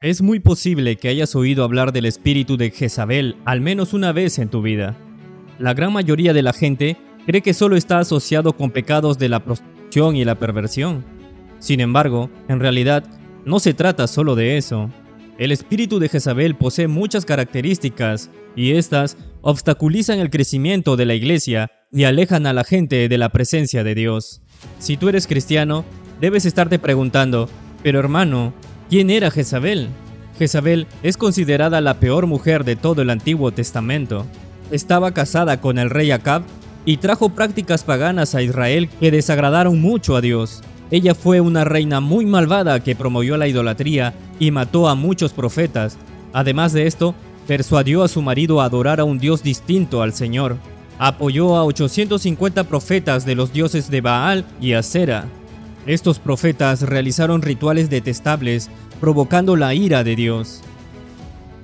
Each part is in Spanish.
Es muy posible que hayas oído hablar del espíritu de Jezabel al menos una vez en tu vida. La gran mayoría de la gente cree que solo está asociado con pecados de la prostitución y la perversión. Sin embargo, en realidad, no se trata solo de eso. El espíritu de Jezabel posee muchas características y estas obstaculizan el crecimiento de la iglesia y alejan a la gente de la presencia de Dios. Si tú eres cristiano, debes estarte preguntando, pero hermano, ¿quién era Jezabel? Jezabel es considerada la peor mujer de todo el Antiguo Testamento. Estaba casada con el rey Acab y trajo prácticas paganas a Israel que desagradaron mucho a Dios. Ella fue una reina muy malvada que promovió la idolatría y mató a muchos profetas. Además de esto, persuadió a su marido a adorar a un dios distinto al Señor. Apoyó a 850 profetas de los dioses de Baal y Asera. Estos profetas realizaron rituales detestables, provocando la ira de Dios.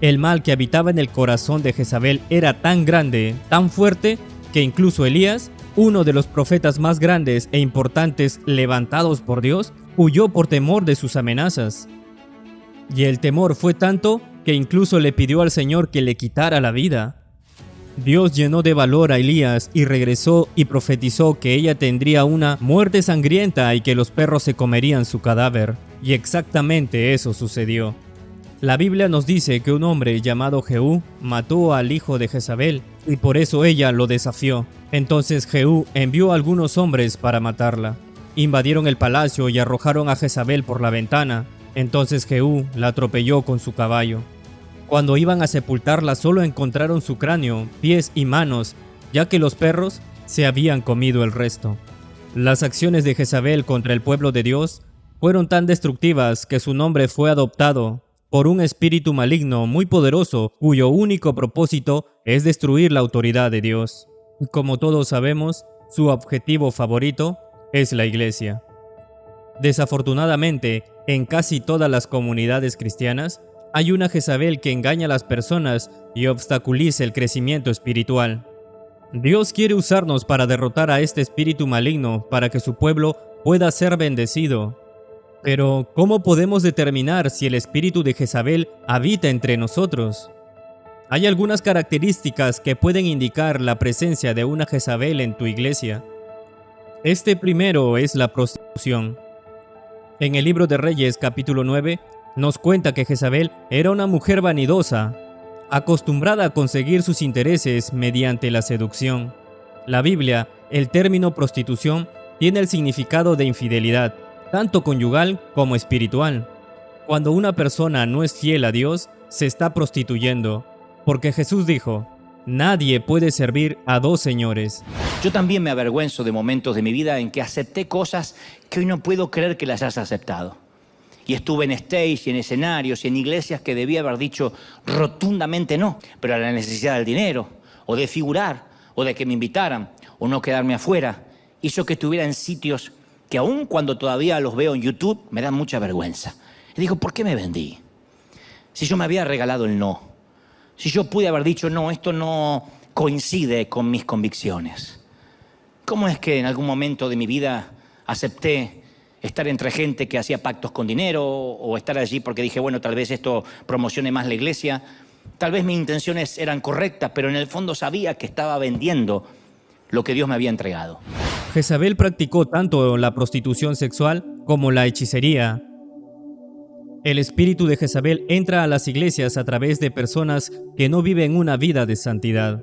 El mal que habitaba en el corazón de Jezabel era tan grande, tan fuerte, que incluso Elías, uno de los profetas más grandes e importantes levantados por Dios, huyó por temor de sus amenazas. Y el temor fue tanto que incluso le pidió al Señor que le quitara la vida. Dios llenó de valor a Elías y regresó y profetizó que ella tendría una muerte sangrienta y que los perros se comerían su cadáver. Y exactamente eso sucedió. La Biblia nos dice que un hombre llamado Jehú mató al hijo de Jezabel y por eso ella lo desafió. Entonces Jehú envió a algunos hombres para matarla. Invadieron el palacio y arrojaron a Jezabel por la ventana. Entonces Jehú la atropelló con su caballo. Cuando iban a sepultarla solo encontraron su cráneo, pies y manos, ya que los perros se habían comido el resto. Las acciones de Jezabel contra el pueblo de Dios fueron tan destructivas que su nombre fue adoptado por un espíritu maligno muy poderoso cuyo único propósito es destruir la autoridad de Dios. Como todos sabemos, su objetivo favorito es la iglesia. Desafortunadamente, en casi todas las comunidades cristianas, hay una Jezabel que engaña a las personas y obstaculiza el crecimiento espiritual. Dios quiere usarnos para derrotar a este espíritu maligno para que su pueblo pueda ser bendecido. Pero, ¿cómo podemos determinar si el espíritu de Jezabel habita entre nosotros? Hay algunas características que pueden indicar la presencia de una Jezabel en tu iglesia. Este primero es la prostitución. En el libro de Reyes, capítulo 9, nos cuenta que Jezabel era una mujer vanidosa, acostumbrada a conseguir sus intereses mediante la seducción. La Biblia, el término prostitución, tiene el significado de infidelidad, tanto conyugal como espiritual. Cuando una persona no es fiel a Dios, se está prostituyendo, porque Jesús dijo, nadie puede servir a dos señores. Yo también me avergüenzo de momentos de mi vida en que acepté cosas que hoy no puedo creer que las hayas aceptado. Y estuve en stage, y en escenarios, y en iglesias que debía haber dicho rotundamente no, pero a la necesidad del dinero, o de figurar, o de que me invitaran, o no quedarme afuera, hizo que estuviera en sitios que aún cuando todavía los veo en YouTube, me dan mucha vergüenza. Y digo, ¿por qué me vendí? Si yo me había regalado el no, si yo pude haber dicho no, esto no coincide con mis convicciones. ¿Cómo es que en algún momento de mi vida acepté estar entre gente que hacía pactos con dinero o estar allí porque dije, bueno, tal vez esto promocione más la iglesia? Tal vez mis intenciones eran correctas, pero en el fondo sabía que estaba vendiendo lo que Dios me había entregado. Jezabel practicó tanto la prostitución sexual como la hechicería. El espíritu de Jezabel entra a las iglesias a través de personas que no viven una vida de santidad.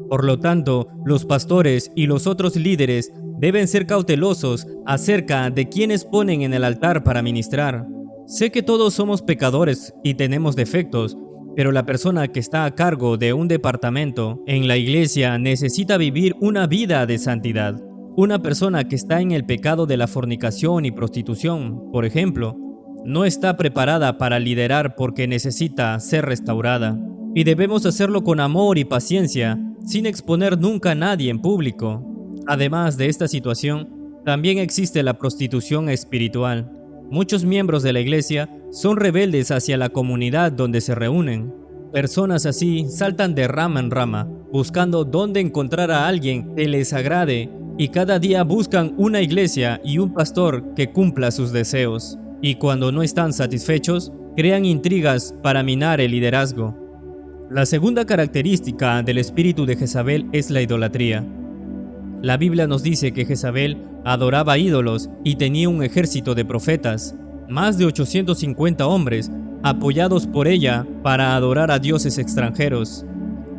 Por lo tanto, los pastores y los otros líderes deben ser cautelosos acerca de quienes ponen en el altar para ministrar. Sé que todos somos pecadores y tenemos defectos, pero la persona que está a cargo de un departamento en la iglesia necesita vivir una vida de santidad. Una persona que está en el pecado de la fornicación y prostitución, por ejemplo, no está preparada para liderar porque necesita ser restaurada. Y debemos hacerlo con amor y paciencia, sin exponer nunca a nadie en público. Además de esta situación, también existe la prostitución espiritual. Muchos miembros de la iglesia son rebeldes hacia la comunidad donde se reúnen. Personas así saltan de rama en rama, buscando dónde encontrar a alguien que les agrade, y cada día buscan una iglesia y un pastor que cumpla sus deseos. Y cuando no están satisfechos, crean intrigas para minar el liderazgo. La segunda característica del espíritu de Jezabel es la idolatría. La Biblia nos dice que Jezabel adoraba ídolos y tenía un ejército de profetas, más de 850 hombres, apoyados por ella para adorar a dioses extranjeros.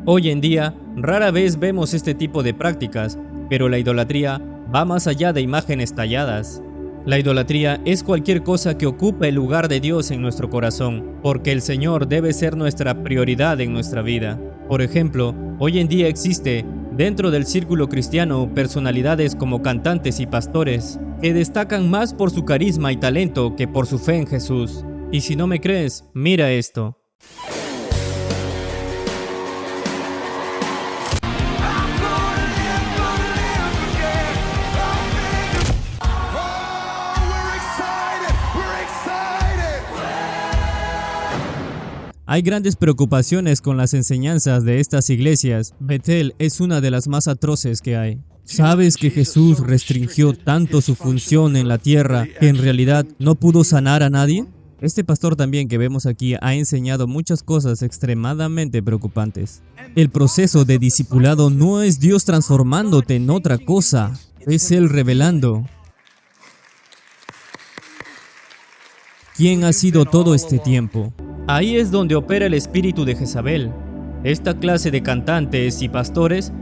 Hoy en día, rara vez vemos este tipo de prácticas, pero la idolatría va más allá de imágenes talladas. La idolatría es cualquier cosa que ocupa el lugar de Dios en nuestro corazón, porque el Señor debe ser nuestra prioridad en nuestra vida. Por ejemplo, hoy en día existe, dentro del círculo cristiano, personalidades como cantantes y pastores, que destacan más por su carisma y talento que por su fe en Jesús. Y si no me crees, mira esto. Hay grandes preocupaciones con las enseñanzas de estas iglesias. Betel es una de las más atroces que hay. ¿Sabes que Jesús restringió tanto su función en la tierra que en realidad no pudo sanar a nadie? Este pastor también que vemos aquí ha enseñado muchas cosas extremadamente preocupantes. El proceso de discipulado no es Dios transformándote en otra cosa, es Él revelando quién ha sido todo este tiempo. Ahí es donde opera el espíritu de Jezabel. Esta clase de cantantes y pastores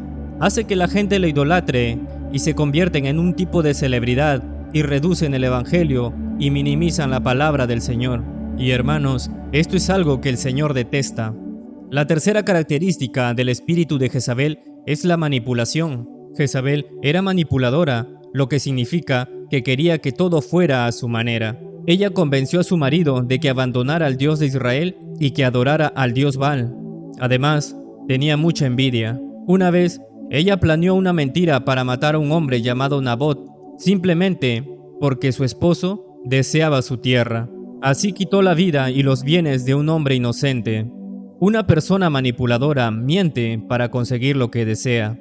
hace que la gente le idolatre y se convierten en un tipo de celebridad y reducen el evangelio y minimizan la palabra del Señor. Y hermanos, esto es algo que el Señor detesta. La tercera característica del espíritu de Jezabel es la manipulación. Jezabel era manipuladora, lo que significa que quería que todo fuera a su manera. Ella convenció a su marido de que abandonara al Dios de Israel y que adorara al Dios Baal. Además, tenía mucha envidia. Una vez, ella planeó una mentira para matar a un hombre llamado Nabot, simplemente porque su esposo deseaba su tierra. Así quitó la vida y los bienes de un hombre inocente. Una persona manipuladora miente para conseguir lo que desea.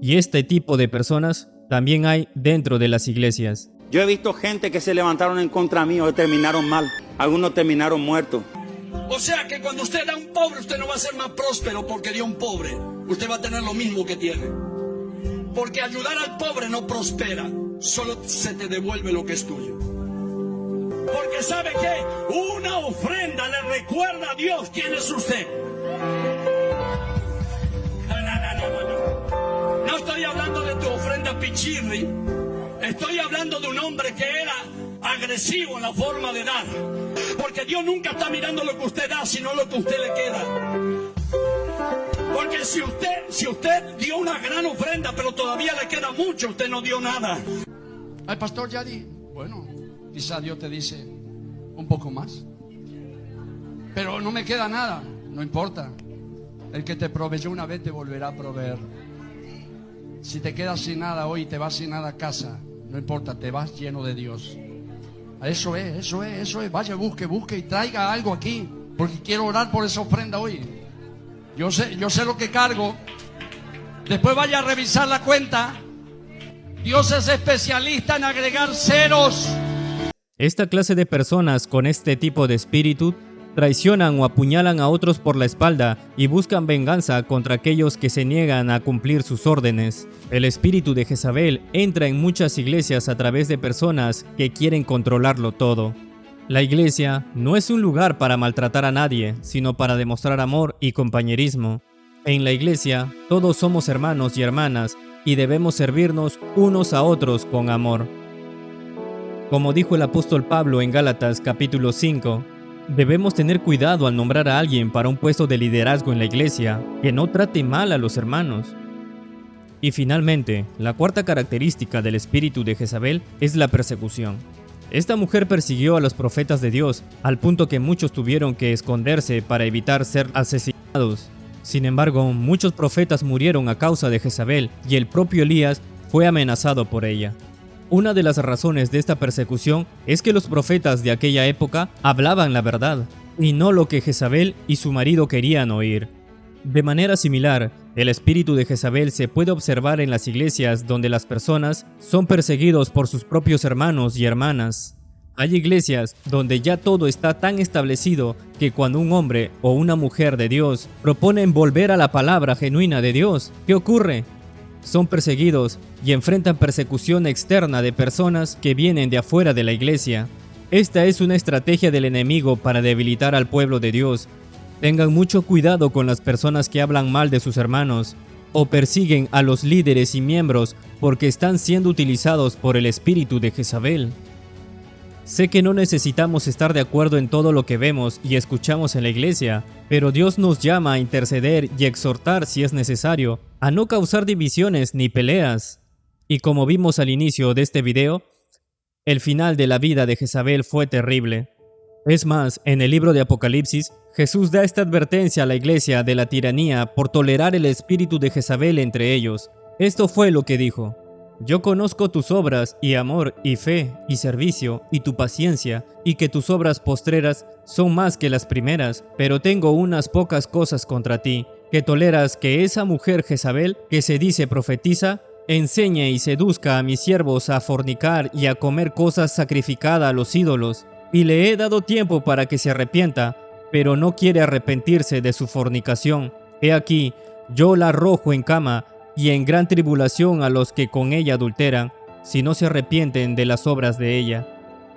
Y este tipo de personas también hay dentro de las iglesias. Yo he visto gente que se levantaron en contra mío y terminaron mal. Algunos terminaron muertos. O sea que cuando usted da a un pobre, usted no va a ser más próspero porque dio a un pobre. Usted va a tener lo mismo que tiene. Porque ayudar al pobre no prospera. Solo se te devuelve lo que es tuyo. Porque ¿sabe qué? Una ofrenda le recuerda a Dios quién es usted. No estoy hablando de tu ofrenda pichirri. Estoy hablando de un hombre que era agresivo en la forma de dar. Porque Dios nunca está mirando lo que usted da, sino lo que a usted le queda. Porque si usted dio una gran ofrenda, pero todavía le queda mucho, usted no dio nada. Ay, pastor, ya di. Bueno, quizá Dios te dice un poco más. Pero no me queda nada. No importa. El que te proveyó una vez te volverá a proveer. Si te quedas sin nada hoy y te vas sin nada a casa, no importa, te vas lleno de Dios. Eso es. Vaya, busque y traiga algo aquí, porque quiero orar por esa ofrenda hoy. Yo sé lo que cargo. Después vaya a revisar la cuenta. Dios es especialista en agregar ceros. Esta clase de personas con este tipo de espíritu traicionan o apuñalan a otros por la espalda y buscan venganza contra aquellos que se niegan a cumplir sus órdenes. El espíritu de Jezabel entra en muchas iglesias a través de personas que quieren controlarlo todo. La iglesia no es un lugar para maltratar a nadie, sino para demostrar amor y compañerismo. En la iglesia, todos somos hermanos y hermanas y debemos servirnos unos a otros con amor. Como dijo el apóstol Pablo en Gálatas capítulo 5, debemos tener cuidado al nombrar a alguien para un puesto de liderazgo en la iglesia, que no trate mal a los hermanos. Y finalmente, la cuarta característica del espíritu de Jezabel es la persecución. Esta mujer persiguió a los profetas de Dios, al punto que muchos tuvieron que esconderse para evitar ser asesinados. Sin embargo, muchos profetas murieron a causa de Jezabel y el propio Elías fue amenazado por ella. Una de las razones de esta persecución es que los profetas de aquella época hablaban la verdad, y no lo que Jezabel y su marido querían oír. De manera similar, el espíritu de Jezabel se puede observar en las iglesias donde las personas son perseguidos por sus propios hermanos y hermanas. Hay iglesias donde ya todo está tan establecido que cuando un hombre o una mujer de Dios proponen volver a la palabra genuina de Dios, ¿qué ocurre? Son perseguidos y enfrentan persecución externa de personas que vienen de afuera de la iglesia. Esta es una estrategia del enemigo para debilitar al pueblo de Dios. Tengan mucho cuidado con las personas que hablan mal de sus hermanos o persiguen a los líderes y miembros porque están siendo utilizados por el espíritu de Jezabel. Sé que no necesitamos estar de acuerdo en todo lo que vemos y escuchamos en la iglesia, pero Dios nos llama a interceder y exhortar si es necesario, a no causar divisiones ni peleas. Y como vimos al inicio de este video, el final de la vida de Jezabel fue terrible. Es más, en el libro de Apocalipsis, Jesús da esta advertencia a la iglesia de la tiranía por tolerar el espíritu de Jezabel entre ellos. Esto fue lo que dijo: Yo conozco tus obras y amor y fe y servicio y tu paciencia y que tus obras postreras son más que las primeras, pero tengo unas pocas cosas contra ti, que toleras que esa mujer Jezabel, que se dice profetiza, enseñe y seduzca a mis siervos a fornicar y a comer cosas sacrificadas a los ídolos, y le he dado tiempo para que se arrepienta, pero no quiere arrepentirse de su fornicación. He aquí, yo la arrojo en cama y en gran tribulación a los que con ella adulteran, si no se arrepienten de las obras de ella.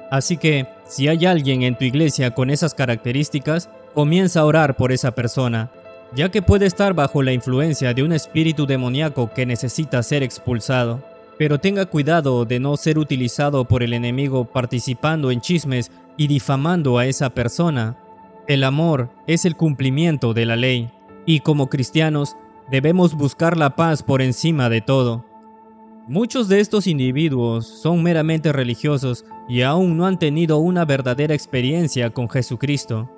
Así que, si hay alguien en tu iglesia con esas características, comienza a orar por esa persona, ya que puede estar bajo la influencia de un espíritu demoníaco que necesita ser expulsado. Pero tenga cuidado de no ser utilizado por el enemigo participando en chismes y difamando a esa persona. El amor es el cumplimiento de la ley, y como cristianos, debemos buscar la paz por encima de todo. Muchos de estos individuos son meramente religiosos y aún no han tenido una verdadera experiencia con Jesucristo,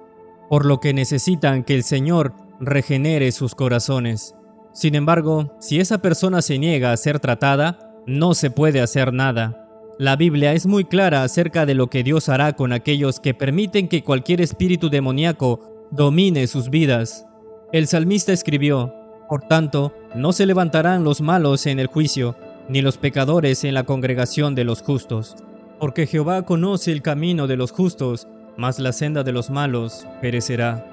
por lo que necesitan que el Señor regenere sus corazones. Sin embargo, si esa persona se niega a ser tratada, no se puede hacer nada. La Biblia es muy clara acerca de lo que Dios hará con aquellos que permiten que cualquier espíritu demoníaco domine sus vidas. El salmista escribió: Por tanto, no se levantarán los malos en el juicio, ni los pecadores en la congregación de los justos. Porque Jehová conoce el camino de los justos, mas la senda de los malos perecerá.